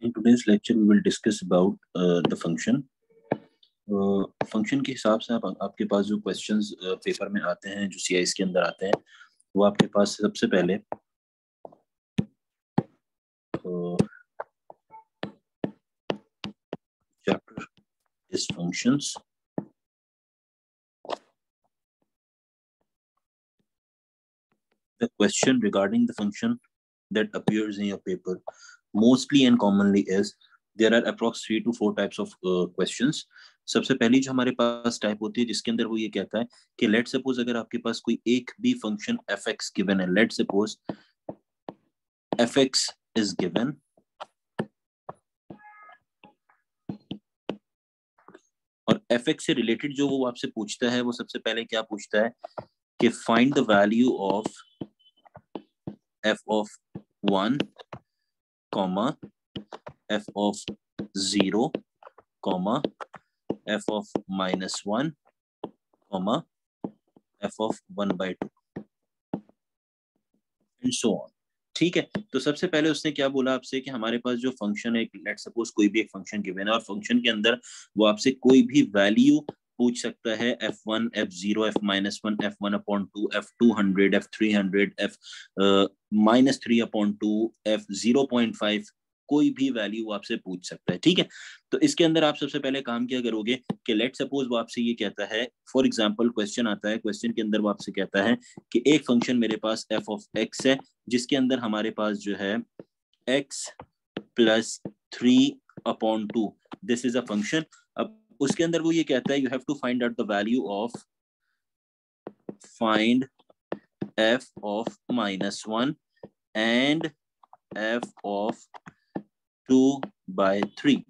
In today's lecture, we will discuss about the function. Function के हिसाब से आपके पास जो क्वेश्चंस पेपर में आते हैं, जो सीआईएस के अंदर आते हैं, वो आपके पास सबसे पहले chapter is functions. The question regarding the function that appears in your paper mostly and commonly is there are approx 3 to 4 types of questions. सबसे पहली जो हमारे पास टाइप होती है जिसके अंदर वो ये कहता है कि लेट सपोज अगर आपके पास कोई एक भी फंक्शन fx गिवन है, let suppose fx is given और fx से रिलेटेड जो वो आपसे पूछता है वो सबसे पहले क्या पूछता है कि find the value of f of 1, f of 0, f of -1, f of 1/2 and so on. ठीक है, तो सबसे पहले उसने क्या बोला आपसे कि हमारे पास जो फंक्शन है, लेट सपोज कोई भी एक फंक्शन गिवन है और फंक्शन के अंदर वो आपसे कोई भी वैल्यू पूछ सकता है f1, f0, f-1, f1/2, f200, f300, f-3/2, f0.5, कोई भी वैल्यू आपसे पूछ सकता है. ठीक है, तो इसके अंदर आप सबसे पहले काम क्या करोगे कि लेट सपोज वो आपसे ये कहता है, फॉर एग्जांपल क्वेश्चन आता है, क्वेश्चन के अंदर वो आपसे कहता है कि एक फंक्शन मेरे पास f of x है जिसके अंदर हमारे पास जो है x plus 3/2, this is a function. अब उसके अंदर वो ये कहता है you have to find out the value of find f of -1 and f of 2/3,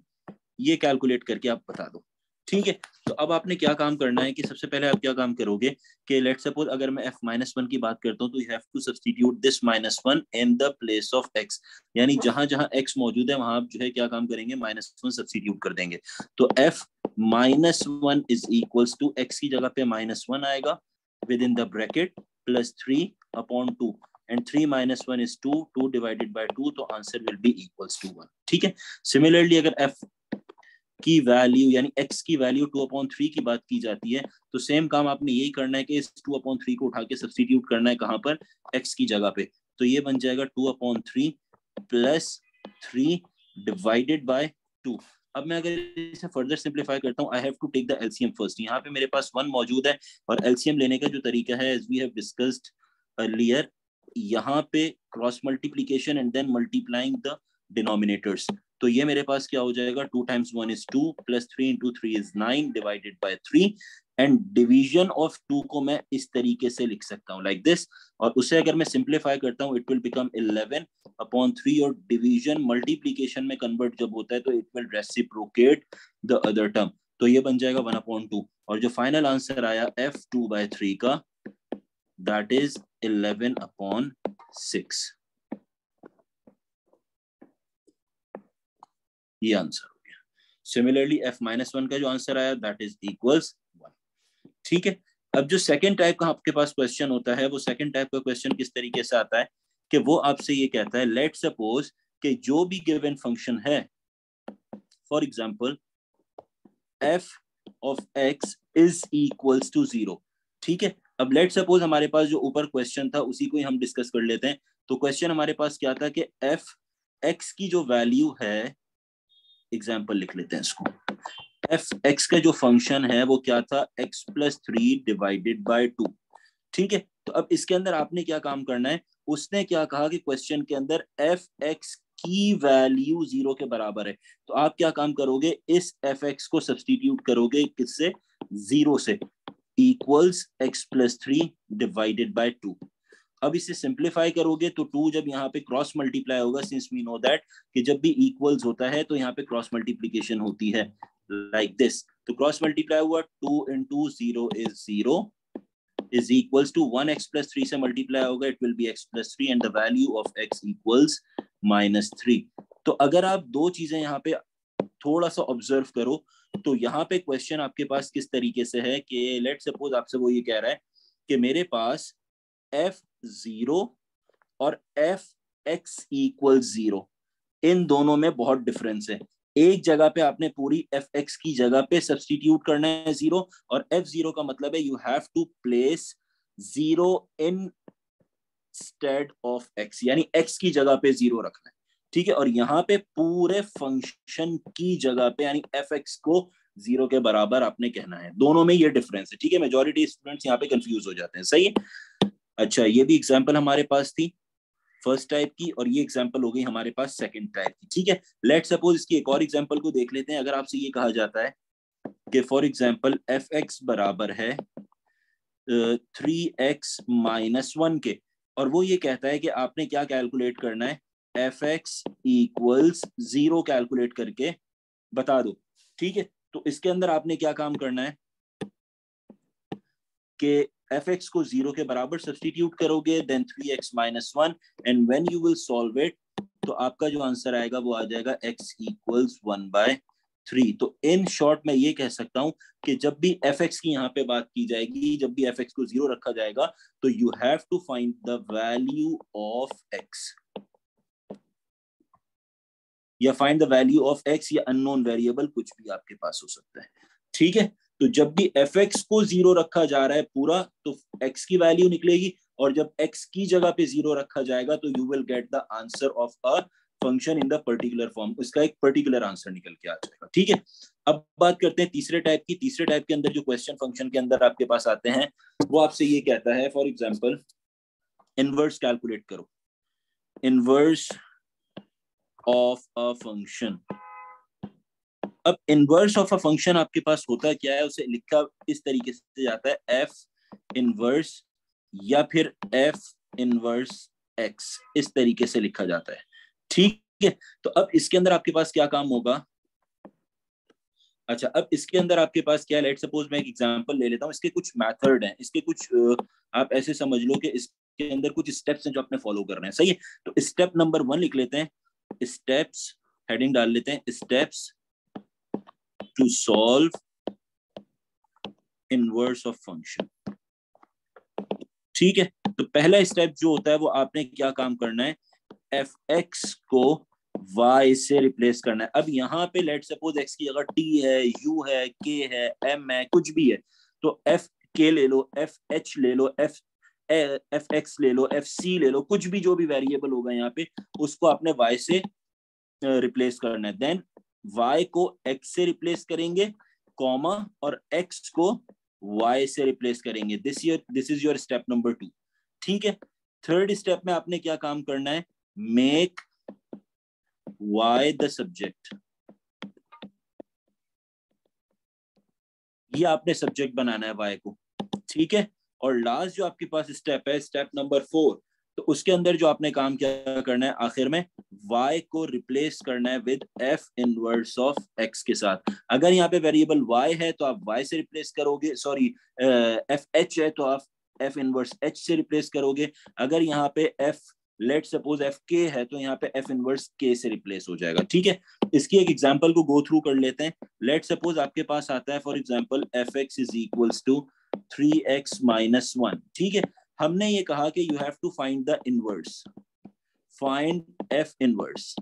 ये कैलकुलेट करके आप बता दो. ठीक है, तो अब आपने क्या काम करना है कि सबसे पहले आप क्या काम करोगे कि लेट सपोज अगर मैं f-1 की बात करता हूं तो you have to substitute this -1 in the place of x, यानी जहां जहां x मौजूद है वहां आप जो है क्या काम करेंगे, -1 सब्स्टिट्यूट कर देंगे. तो f-1 is equals to x की जगह पे -1 आएगा with in the bracket plus 3/2 and 3 minus 1 is 2, 2 divided by 2, तो answer will be equals to 1. ठीक है, सिमिलरली अगर f की वैल्यू यानी x की वैल्यू 2/3 की बात की जाती है तो सेम काम आपने यही करना है कि इस 2/3 को उठा के सब्स्टिट्यूट करना है कहां पर, x की जगह पे. तो ये बन जाएगा 2/3 प्लस 3 डिवाइडेड बाय 2. अब मैं अगर इसे फर्दर सिंप्लीफाई करता हूं, I have to take the LCM first. यहाँ पे मेरे पास 1 मौजूद है और एलसीएम लेने का जो तरीका है as we have discussed earlier, यहाँ पे cross multiplication and then multiplying the denominators. तो ये मेरे पास क्या हो जाएगा, 2 times 1 is 2 plus 3 into 3 is 9 divided by 3, and division of 2 को मैं इस तरीके से लिख सकता हूं लाइक दिस, और उसे अगर मैं सिंप्लीफाई करता हूं इट विल बिकम 11/3, और डिवीजन मल्टीप्लीकेशन में कन्वर्ट जब होता है तो it will reciprocate the other term, तो ये बन जाएगा 1/2. और जो फाइनल आंसर आया f2/3 का, that is 11/6. ये आंसर हो गया. सिमिलरली f-1 का जो आंसर आया that is equals 1. ठीक है, अब जो सेकंड टाइप का आपके पास क्वेश्चन होता है वो सेकंड टाइप का क्वेश्चन किस तरीके से आता है कि वो आपसे ये कहता है लेट सपोज कि जो भी गिवन फंक्शन है, for example f of x is equals to 0. ठीक है, अब लेट सपोज हमारे पास जो ऊपर क्वेश्चन था उसी को ही हम डिस्कस कर लेते हैं. तो क्वेश्चन हमारे पास क्या था कि f x की जो वैल्यू है, एग्जाम्पल लिख लेते हैं इसको, f x का जो फंक्शन है वो क्या था, x plus 3 divided by 2. ठीक है, तो अब इसके अंदर आपने क्या काम करना है, उसने क्या कहा कि क्वेश्चन के अंदर f x की वैल्यू 0 के बराबर है, तो आप क्या काम करोगे, इस f x को सब्स्टिट्यूट करोगे किससे, 0 से, equals x plus 3 divided by 2. अब इसे सिंप्लीफाई करोगे तो 2 जब यहाँ पे क्रॉस मल्टीप्लाई होगा, सिंस वी नो दैट कि जब भी इक्वल्स होता है तो यहाँ पे क्रॉस मल्टीप्लीकेशन होती है लाइक दिस. तो क्रॉस मल्टीप्लाई हुआ, 2 into 0 is 0 is equals to 1x plus 3 से मल्टीप्लाई होगा, it will be x plus 3 and the value of x equals -3. तो अगर आप दो चीजें यहाँ पे थोड़ा सा ऑब्जर्व करो तो यहाँ पे क्वेश्चन आपके पास किस तरीके से है कि लेट सपोज आपसे वो ये कह रहा है कि मेरे पास f0 और f x equals 0 इन दोनों में बहुत डिफरेंस है। एक जगह पे आपने पूरी fx की जगह पे सब्स्टिट्यूट करना है 0, और f0 का मतलब है you have to place 0 instead of x, यानी x की जगह पे 0 रखना है, ठीक है। और यहाँ पे पूरे फंक्शन की जगह पे यानी fx को 0 के बराबर आपने कहना है। दोनों में ये डिफरेंस है, ठीक है। मेजॉरिटी स्टूडेंट्स यहाँ पे कंफ्यूज हो जाते हैं, सही है। अच्छा, ये भी एग्जांपल हमारे पास थी फर्स्ट टाइप की, और ये एग्जांपल हो गई हमारे पास सेकंड टाइप की, ठीक है। लेट्स सपोज इसकी एक और एग्जांपल को देख लेते हैं। अगर आपसे ये कहा जाता है कि फॉर एग्जांपल fx बराबर है 3x माइनस 1 के, और वो ये कहता है कि आपने क्या कैलकुलेट करना है, fx इक्वल्स 0 कैलकुलेट करके बता दो, ठीक है। तो इसके अंदर आपने क्या काम करना है कि fx को 0 के बराबर सब्स्टिट्यूट करोगे, then 3x minus 1, and when you will solve it तो आपका जो आंसर आएगा वो आ जाएगा x इक्वल्स 1/3। तो इन शॉर्ट मैं ये कह सकता हूं कि जब भी fx की यहाँ पे बात की जाएगी, जब भी fx को 0 रखा जाएगा तो you have to find the value of x, या find the value of x, या अननोन वेरिएबल कुछ भी आपके पास हो सकता है, ठीक है। तो जब भी fx को 0 रखा जा रहा है पूरा, तो x की वैल्यू निकलेगी, और जब x की जगह पे 0 रखा जाएगा तो you will get the answer of a function in the particular form, उसका एक पर्टिकुलर आंसर निकल के आ जाएगा, ठीक है। अब बात करते हैं तीसरे टाइप की। तीसरे टाइप के अंदर जो क्वेश्चन फंक्शन के अंदर आपके पास आते हैं, वो आपसे ये कहता है फॉर एग्जाम्पल इनवर्स कैलकुलेट करो, इनवर्स ऑफ अ फंक्शन। अब इनवर्स ऑफ अ फंक्शन आपके पास होता है क्या है, उसे लिखा इस तरीके से जाता है f इनवर्स, या फिर f इनवर्स x, इस तरीके से लिखा जाता है, ठीक है। तो अब इसके अंदर आपके पास क्या काम होगा, अच्छा अब इसके अंदर आपके पास क्या है, लेट सपोज मैं एक एग्जांपल ले लेता हूँ। इसके कुछ मेथड हैं, इसके कुछ आप ऐसे समझ लो कि इसके अंदर कुछ स्टेप्स हैं जो आपने फॉलो करने हैं, सही है। तो स्टेप नंबर 1 लिख लेते हैं, स्टेप्स, हेडिंग डाल लेते हैं steps to solve inverse of function, ठीक है। तो पहला स्टेप जो होता है वो आपने क्या काम करना है, fx को y से रिप्लेस करना है। अब यहाँ पे लेट सपोज x की जगह t है, u है, k है, m है, कुछ भी है, तो f k ले लो, f h ले लो, f x ले लो, f c ले लो, कुछ भी जो भी वेरिएबल होगा यहाँ पे उसको आपने y से रिप्लेस करना है। देन y को x से रिप्लेस करेंगे, कॉमा, और x को y से रिप्लेस करेंगे। This is your step number 2, ठीक है। थर्ड स्टेप में आपने क्या काम करना है, मेक y द सब्जेक्ट, ये आपने सब्जेक्ट बनाना है y को, ठीक है। और लास्ट जो आपके पास स्टेप है, स्टेप नंबर 4, तो उसके अंदर जो आपने काम क्या करना है, आखिर में y को रिप्लेस करना है with f inverse of x के साथ। अगर यहाँ पे वेरिएबल y है तो आप y से रिप्लेस करोगे, सॉरी f h है तो आप f इनवर्स h से रिप्लेस करोगे। अगर यहाँ पे f लेट सपोज एफ के है तो यहाँ पे एफ इनवर्स के से रिप्लेस हो जाएगा, ठीक है। इसकी एक एग्जांपल को गो थ्रू कर लेते हैं। लेट सपोज आपके पास आता है for example F X is equals to 3x minus 1, ठीक है। हमने ये कहा कि you have to find the inverse, find F inverse,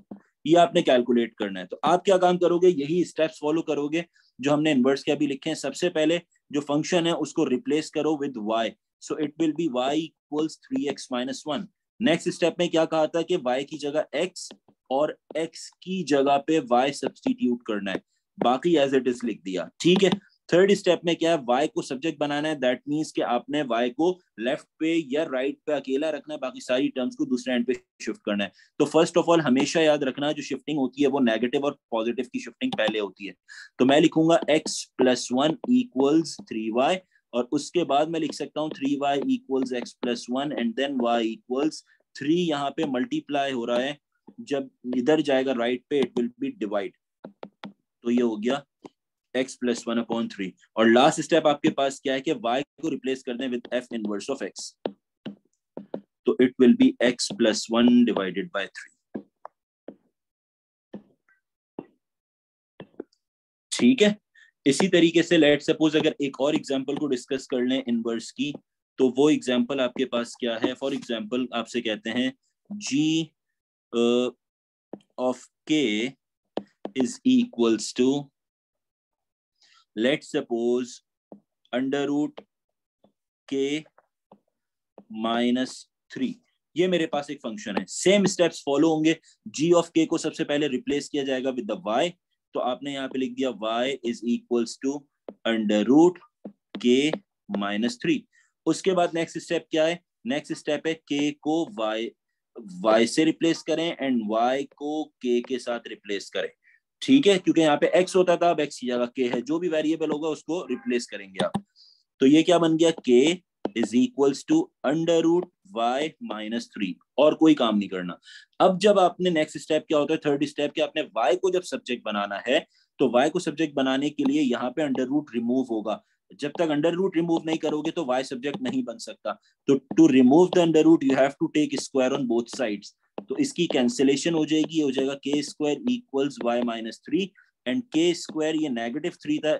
ये आपने कैलकुलेट करना है। तो आप क्या काम करोगे, यही स्टेप्स फॉलो करोगे जो हमने इनवर्स के अभी लिखे हैं। सबसे पहले जो फंक्शन है उसको रिप्लेस करो with y, so it will be y equals 3x minus 1। Next step में क्या कहा था कि y की जगह x और x की जगह पे y सब्स्टिट्यूट करना है, बाकी एज इट इज लिख दिया, ठीक है। थर्ड स्टेप में क्या है, y को सब्जेक्ट बनाना है, दैट मींस कि आपने y को लेफ्ट पे या राइट पे अकेला रखना है, बाकी सारी टर्म्स को दूसरे एंड पे शिफ्ट करना है। तो फर्स्ट ऑफ ऑल हमेशा याद रखना जो शिफ्टिंग होती है वो नेगेटिव और पॉजिटिव की शिफ्टिंग पहले होती है। तो मैं लिखूंगा x प्लस 1 इक्वल्स 3y, और उसके बाद मैं लिख सकता हूँ 3y इक्वल्स x प्लस 1 एंड देन y इक्वल्स 3, यहाँ पे मल्टीप्लाई हो रहा है, जब इधर जाएगा राइट पे इट विल बी डिवाइड, तो ये हो गया x प्लस 1/3। और लास्ट स्टेप आपके पास क्या है कि y को रिप्लेस कर दें with f inverse of x, तो इट विल बी x प्लस 1 डिवाइडेड बाय 3, ठीक है। इसी तरीके से लेट सपोज अगर एक और एग्जांपल को डिस्कस कर लें इनवर्स की, तो वो एग्जांपल आपके पास क्या है, फॉर एग्जांपल आपसे कहते हैं g of k is equals to, let's suppose, under root k minus 3। ये मेरे पास एक फंक्शन है, सेम स्टेप्स फॉलो होंगे। g ऑफ k को सबसे पहले रिप्लेस किया जाएगा विद द y, तो आपने यहाँ पे लिख दिया y is equals to under root k minus 3। उसके बाद नेक्स्ट स्टेप क्या है? नेक्स्ट स्टेप है k को y से रिप्लेस करें एंड y को k के साथ रिप्लेस करें। ठीक है, क्योंकि यहाँ पे x होता था, अब x की जगह k है, जो भी वेरिएबल होगा उसको रिप्लेस करेंगे आप। तो ये क्या बन गया? k is equals to under root y minus 3, और कोई काम नहीं करना। अब जब आपने नेक्स्ट स्टेप क्या होता है, थर्ड स्टेप, कि आपने y को जब सब्जेक्ट बनाना है, तो y को सब्जेक्ट बनाने के लिए यहाँ पे अंडर रूट रिमूव होगा। जब तक अंडर रूट रिमूव नहीं करोगे तो y सब्जेक्ट नहीं बन सकता। तो to remove the under root you have to take square on both sides. तो इसकी कैंसिलेशन हो जाएगी, हो जाएगा k square equals y minus 3, and k square ये नेगेटिव 3 था,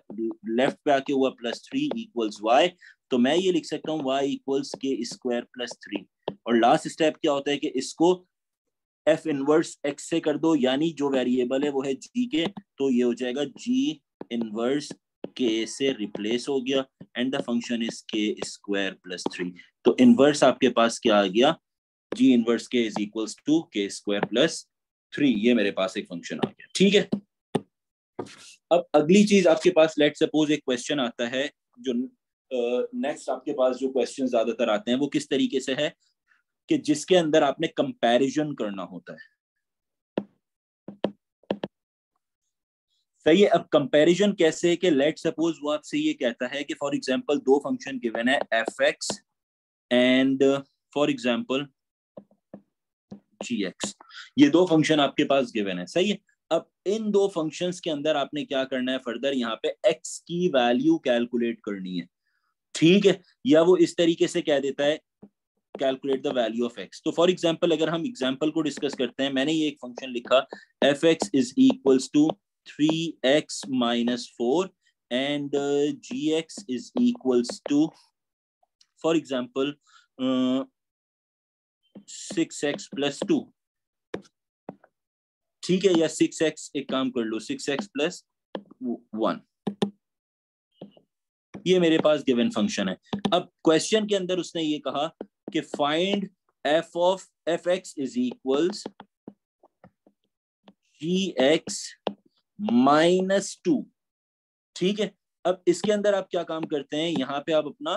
लेफ्ट पे आके हुआ प्लस 3 इक्वल्स y। तो मैं ये लिख सकता हूँ y equals k square plus 3। और लास्ट स्टेप क्या होता है कि इसको f इनवर्स x से कर दो, यानी जो वेरिएबल है वो है g के, तो ये हो जाएगा g इनवर्स k से रिप्लेस हो गया, and the function is k square plus 3। तो इनवर्स आपके पास क्या आ गया? g inverse k is equals to k square plus 3। ये मेरे पास एक फंक्शन आ गया। ठीक है, अब अगली चीज आपके पास, लेट सपोज एक क्वेश्चन आता है, जो नेक्स्ट आपके पास जो क्वेश्चन ज्यादातर आते हैं वो किस तरीके से है कि जिसके अंदर आपने कंपैरिजन करना होता है। सही है, अब कंपैरिजन कैसे है कि लेट सपोज वो आपसे ये कहता है कि फॉर एग्जांपल दो फंक्शन गिवन है fx and for example gx, ये दो फंक्शन आपके पास गिवन है। सही है, अब इन दो फंक्शंस के अंदर आपने क्या करना है, फर्दर यहाँ पे x की वैल्यू कैलकुलेट करनी है। ठीक है, या वो इस तरीके से कह देता है calculate the value of x। तो फॉर एग्जांपल अगर हम एग्जांपल को डिस्कस करते हैं, मैंने ये एक फंक्शन लिखा fx is equals to 3x minus 4 and gx is equals to, for example, 6x plus 2। ठीक है, या 6x, एक काम कर लो 6x plus 1। ये मेरे पास गिवन फंक्शन है। अब क्वेश्चन के अंदर उसने ये कहा कि find f of fx is equals gx minus 2। ठीक है, अब इसके अंदर आप क्या काम करते हैं, यहाँ पे आप अपना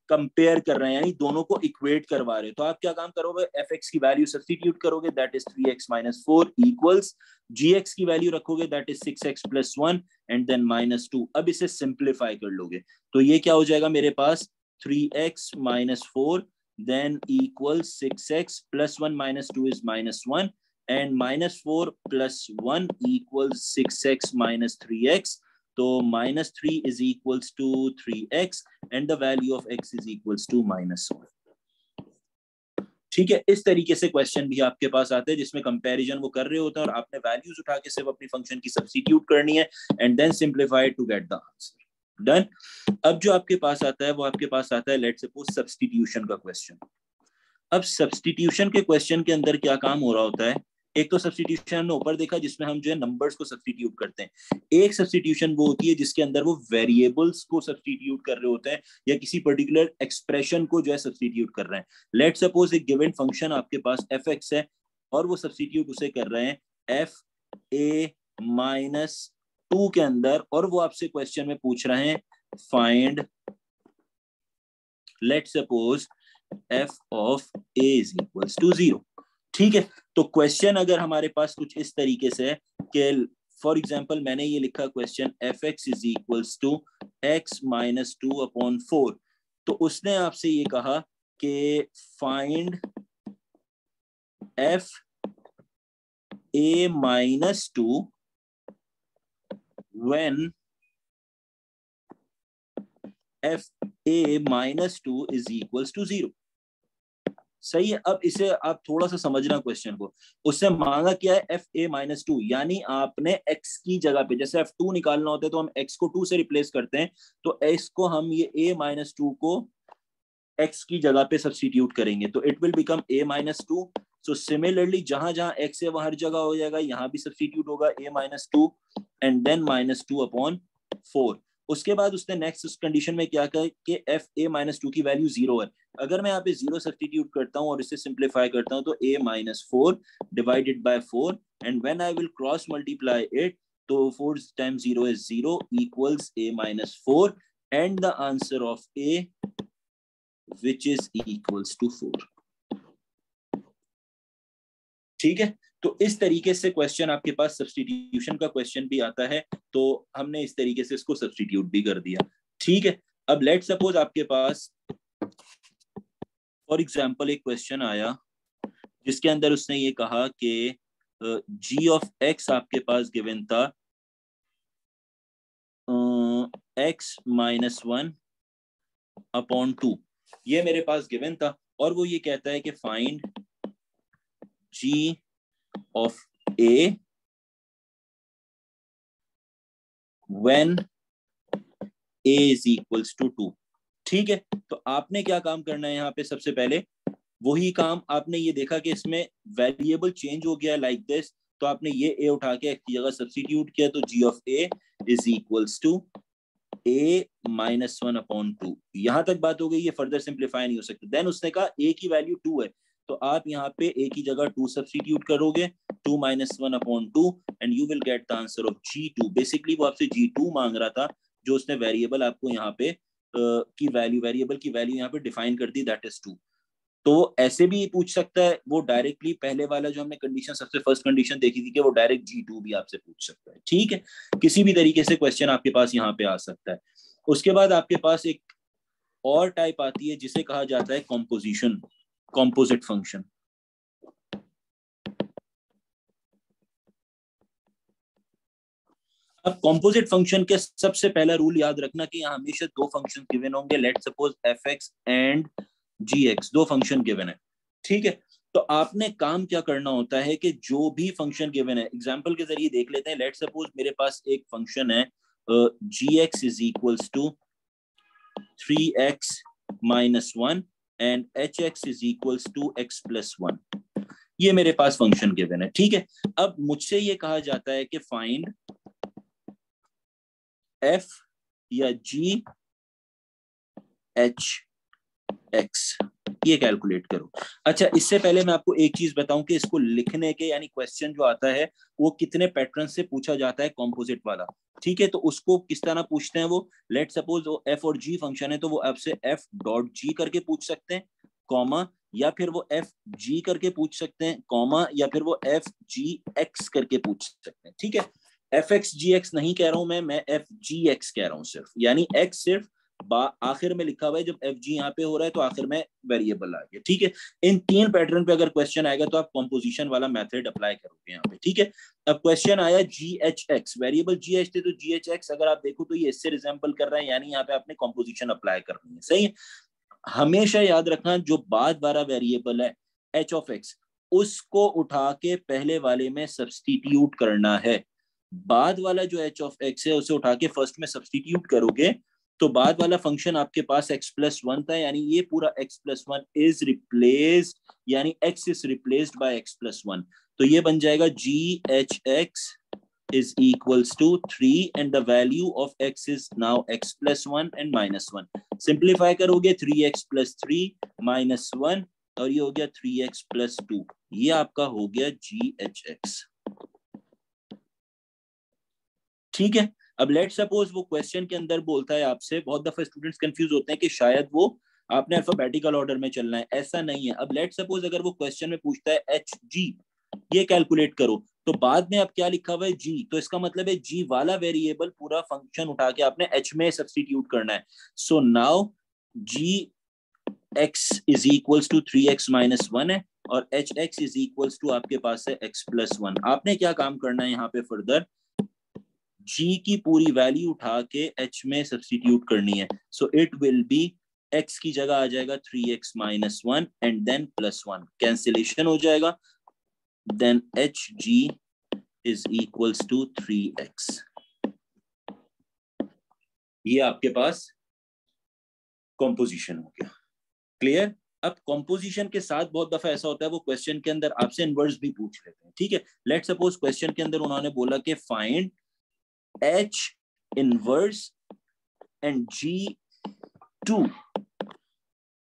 कंपेयर कर रहे हैं, यानी दोनों को इक्वेट करवा रहे हो। तो आप क्या काम करोगे, fx की वैल्यू सब्स्टिट्यूट करोगे, that is 3x minus 4 equals gx की वैल्यू रखोगे, that is 6x plus 1 and then minus 2। अब इसे सिंप्लीफाई कर लोगे, तो ये क्या हो जाएगा मेरे पास, 3x minus 4 than equal 6x plus 1 minus 2 is minus 1 and minus 4 plus 1 equals 6x minus 3x. तो minus 3 is equals to 3x and the value of x is equals to minus 1. ठीक है, इस तरीके से क्वेश्चन भी आपके पास आते हैं जिसमें कंपैरिजन वो कर रहे होते हैं और आपने वैल्यूज उठा के सिर्फ अपनी फंक्शन की सब्स्टिट्यूट करनी है and then simplify to get the answer. Done. अब जो आपके पास आता है वो आपके पास आता है लेट्स सपोज सब्स्टिट्यूशन का क्वेश्चन। अब सब्स्टिट्यूशन के क्वेश्चन के अंदर क्या काम हो रहा होता है, एक तो सब्स्टिट्यूशन हमने ऊपर देखा जिसमें हम जो है नंबर्स को सब्स्टिट्यूट करते हैं, एक सब्स्टिट्यूशन वो होती है जिसके अंदर वो वेरिएबल्स को सब्स्टिट्यूट कर रहे होते हैं या किसी पर्टिकुलर एक्सप्रेशन को जो है सब्स्टिट्यूट कर रहे हैं। लेट्स सपोज एक गिवन फंक्शन आपके पास fx है और वो सब्स्टिट्यूट उसे कर रहे हैं fa माइनस 2 के अंदर, और वो आपसे क्वेश्चन में पूछ रहे हैं find let's suppose f of a is equals to 0। ठीक है, तो क्वेश्चन अगर हमारे पास कुछ इस तरीके से है कि फॉर एग्जांपल मैंने ये लिखा question fx is equals to x minus 2 upon 4, तो उसने आपसे ये कहा कि find f a minus 2 when f a minus 2 is equals to 0। सही है, अब इसे आप थोड़ा सा समझना क्वेश्चन को। उससे मांगा क्या है, एफ ए माइनस 2, यानी आपने x की जगह पे जैसे f2 निकालना होता है तो हम x को 2 से रिप्लेस करते हैं, तो x को हम ये a माइनस 2 को x की जगह पे सब्स्टिट्यूट करेंगे, तो it will become a minus 2 so similarly जहां जहां x है वहां हर जगह हो जाएगा, यहाँ भी सब्स्टिट्यूट होगा a-2 एंड देन -2/4। उसके बाद उसने नेक्स्ट कंडीशन में क्या कहा कि fa-2 की वैल्यू 0 है। अगर मैं यहाँ पे 0 सब्स्टिट्यूट करता हूँ और इसे सिंप्लीफाई करता हूँ तो a-4 divided by 4 and when I will cross multiply it तो 4 times 0 is 0 equals a-4 and the answer of a which is equals to 4। ठीक है, तो इस तरीके से क्वेश्चन आपके पास सब्स्टिट्यूशन का क्वेश्चन भी आता है, तो हमने इस तरीके से इसको सब्स्टिट्यूट भी कर दिया। ठीक है, अब लेट सपोज आपके पास फॉर एग्जांपल एक क्वेश्चन आया जिसके अंदर उसने ये कहा कि g ऑफ x आपके पास गिवन था x-1/2, ये मेरे पास गिवन था, और वो ये कहता है कि find g of a when a is equals to 2। ठीक है, तो आपने क्या काम करना है यहाँ पे, सबसे पहले वही काम आपने ये देखा कि इसमें वेरिएबल चेंज हो गया लाइक दिस, तो आपने ये a उठा के एक जगह सब्स्टिट्यूट किया, तो g of a is equals to a-1/2। यहां तक बात हो गई, ये फर्दर सिंप्लीफाई नहीं हो सकता। देन उसने कहा a की वैल्यू 2 है, तो आप यहाँ पे a की जगह 2 सब्स्टिट्यूट करोगे, 2 - 1/2 and you will get the answer of g2। Basically वो आपसे g2 मांग रहा था, जो उसने वेरिएबल आपको यहाँ पे की वैल्यू, वेरिएबल की वैल्यू यहाँ पे डिफाइन कर दी, दैट इज 2। तो ऐसे भी पूछ सकता है, वो डायरेक्टली पहले वाला जो हमने कंडीशन सबसे फर्स्ट कंडीशन देखी थी कि वो डायरेक्ट g2 भी आपसे पूछ सकता है। ठीक है, किसी भी तरीके से क्वेश्चन आपके पास यहाँ पे आ सकता है। उसके बाद आपके पास एक और टाइप आती है जिसे कहा जाता है कॉम्पोजिशन, कॉम्पोजिट फंक्शन। अब कॉम्पोजिट फंक्शन के सबसे पहला रूल याद रखना कि यहाँ हमेशा दो फंक्शन गिवन होंगे। Let suppose fx and gx, दो फंक्शन गिवन है। ठीक है, तो आपने काम क्या करना होता है कि जो भी फंक्शन गिवन है, एग्जांपल के जरिए देख लेते हैं। लेट सपोज मेरे पास एक फंक्शन है gx is equals to 3x - 1 and hx is equals to x + 1। ये मेरे पास फंक्शन गिवन है। ठीक है, अब मुझसे ये कहा जाता है कि फाइंड f या g h x, ये कैलकुलेट करो। अच्छा, इससे पहले मैं आपको एक चीज बताऊं कि इसको लिखने के यानी क्वेश्चन जो आता है वो कितने पैटर्न से पूछा जाता है कॉम्पोजिट वाला। ठीक है, तो उसको किस तरह पूछते हैं वो, लेट सपोज वो f और g फंक्शन है तो वो आपसे f.g करके पूछ सकते हैं, कॉमा, या फिर वो f(g) करके पूछ सकते हैं, कॉमा, या फिर वो f(g(x) करके पूछ सकते हैं। ठीक है, fx(g(x) नहीं कह रहा हूं मैं f(g(x) कह रहा हूं सिर्फ, यानी x सिर्फ आखिर में लिखा हुआ है, जब एफ जी यहाँ पे हो रहा है तो आखिर में वेरिएबल आ गया। ठीक है, इन तीन पैटर्न पे अगर क्वेश्चन आएगा तो आप कॉम्पोजिशन वाला मेथड अप्लाई करोगे यहाँ पे। ठीक है, अब क्वेश्चन आया जी एच एक्स, वेरिएबल जी एच थे तो जी एच एक्स अगर आप देखो तो ये इससे रिजेंबल कर रहा है, यानी यहाँ पे आपने कॉम्पोजिशन अप्लाई करनी है। सही है, हमेशा याद रखना जो बाद वाला वेरिएबल है एच ऑफ एक्स, उसको उठा के पहले वाले में सब्सटीट्यूट करना है। बाद वाला जो एच ऑफ एक्स है उसे उठा के फर्स्ट में सब्सटीट्यूट करोगे तो बाद वाला फंक्शन आपके पास x + 1 था, यानी ये पूरा x + 1 इज रिप्लेस्ड, यानी x is replaced by x + 1, तो ये बन जाएगा gh(x) is equals to 3 and the value of x is now x + 1 and -1। Simplify करोगे 3x + 3 -1 और ये हो गया 3x + 2, ये आपका हो गया gh(x). ठीक है, अब लेट सपोज वो क्वेश्चन के अंदर बोलता है आपसे, बहुत दफा स्टूडेंट्स कंफ्यूज होते हैं कि शायद वो आपने अल्फाबेटिकल ऑर्डर में चलना है, ऐसा नहीं है। अब लेट सपोज अगर वो क्वेश्चन में पूछता है एच जी, ये कैलकुलेट करो, तो बाद में अब क्या लिखा हुआ है जी, तो इसका मतलब है जी वाला वेरिएबल पूरा फंक्शन उठा के आपने एच में सब्स्टिट्यूट करना है। So now G X is equals to 3x - 1 है और H X is equals to आपके पास है x + 1। आपने क्या काम करना है यहाँ पे, फर्दर g की पूरी वैल्यू उठा के h में सब्स्टिट्यूट करनी है। So it will be x की जगह आ जाएगा 3x - 1 एंड देन +1, कैंसिलेशन हो जाएगा, then hg is equals to 3x। ये आपके पास कॉम्पोजिशन हो गया। क्लियर? अब कॉम्पोजिशन के साथ बहुत दफा ऐसा होता है वो क्वेश्चन के अंदर आपसे इनवर्स भी पूछ लेते हैं, ठीक है। लेट्स सपोज क्वेश्चन के अंदर उन्होंने बोला कि find H inverse and G2।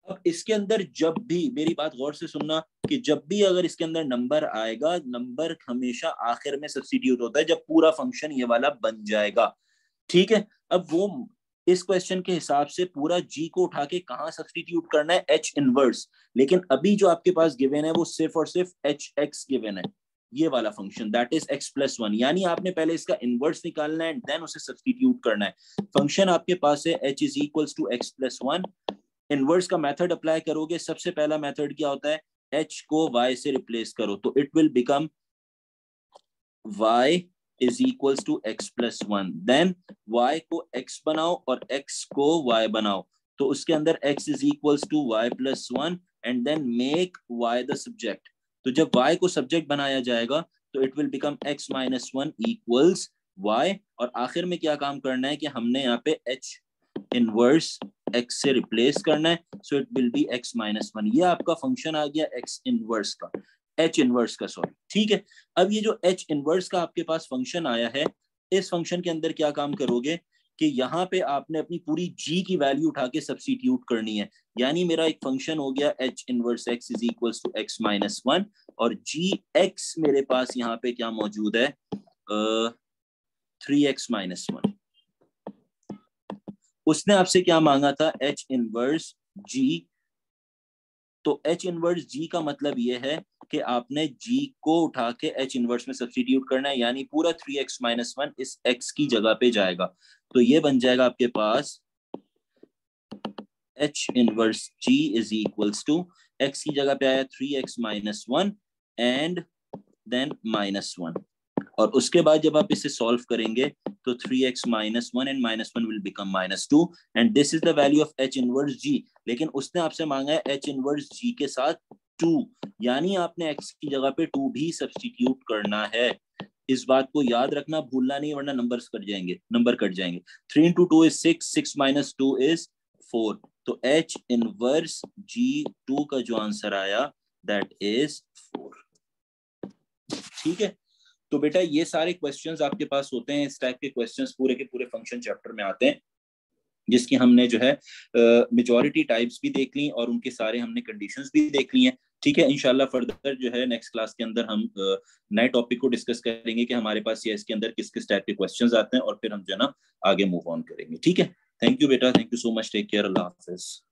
अब इसके अंदर जब भी, मेरी बात गौर से सुनना, कि जब भी अगर इसके अंदर नंबर आएगा, नंबर हमेशा आखिर में सब्स्टिट्यूट होता है जब पूरा फंक्शन ये वाला बन जाएगा, ठीक है। अब वो इस क्वेश्चन के हिसाब से पूरा G को उठा के कहाँ सब्स्टिट्यूट करना है, H इनवर्स। लेकिन अभी जो आपके पास गिवन है वो सिर्फ और सिर्फ HX गिवन है, ये वाला फंक्शन, दैट इज x+1। यानी आपने पहले इसका इनवर्स निकालना है एंड देन उसे सब्स्टिट्यूट करना है। फंक्शन आपके पास है h is equals to x+1। Inverse का मेथड अप्लाई करोगे, सबसे पहला मेथड क्या होता है, h को y से रिप्लेस करो, तो it will become y is equals to x+1। Then y को x बनाओ और x को y बनाओ, तो उसके अंदर x is equals to y+1 and then make y the subject। तो जब y को सब्जेक्ट बनाया जाएगा तो it will become x-1 equals y। और आखिर में क्या काम करना है कि हमने यहाँ पे h इनवर्स x से रिप्लेस करना है, so it will be x-1। ये आपका फंक्शन आ गया x इनवर्स का, h इनवर्स का, सॉरी, ठीक है। अब ये जो h इनवर्स का आपके पास फंक्शन आया है, इस फंक्शन के अंदर क्या काम करोगे कि यहाँ पे आपने अपनी पूरी g की वैल्यू उठा के सब्स्टिट्यूट करनी है। यानी मेरा एक फंक्शन हो गया h inverse x is equals to x-1 और gx मेरे पास यहाँ पे क्या मौजूद है, 3x-1। उसने आपसे क्या मांगा था, h इनवर्स g। तो h इनवर्स g का मतलब ये है कि आपने g को उठा के h इनवर्स में सब्स्टिट्यूट करना है, यानी पूरा 3x-1 इस x की जगह पे जाएगा। तो ये बन जाएगा आपके पास h inverse g is equals to, x की जगह पे आया 3x-1 एंड देन -1। और उसके बाद जब आप इसे सॉल्व करेंगे तो 3x-1 and -1 will become -2 and this is the value of h inverse g। लेकिन उसने आपसे मांगा है h इनवर्स g के साथ 2, यानी आपने x की जगह पे 2 भी सब्स्टिट्यूट करना है। इस बात को याद रखना, भूलना नहीं, वरना नंबर कट जाएंगे। 3 into 2 is 6, 6 minus 2 is 4। तो h इनवर्स g2 का जो आंसर आया दैट इज 4, ठीक है। तो बेटा ये सारे क्वेश्चंस आपके पास होते हैं, इस टाइप के क्वेश्चंस पूरे के पूरे फंक्शन चैप्टर में आते हैं, जिसकी हमने जो है मेजॉरिटी टाइप्स भी देख ली और उनके सारे हमने कंडीशंस भी देख ली हैं, ठीक है। इंशाल्लाह फर्दर जो है नेक्स्ट क्लास के अंदर हम नए टॉपिक को डिस्कस करेंगे कि हमारे पास ये इसके अंदर किस किस टाइप के क्वेश्चंस आते हैं और फिर हम जो है ना आगे मूव ऑन करेंगे, ठीक है। थैंक यू बेटा, thank you so much, take care, अल्लाह हाफिज।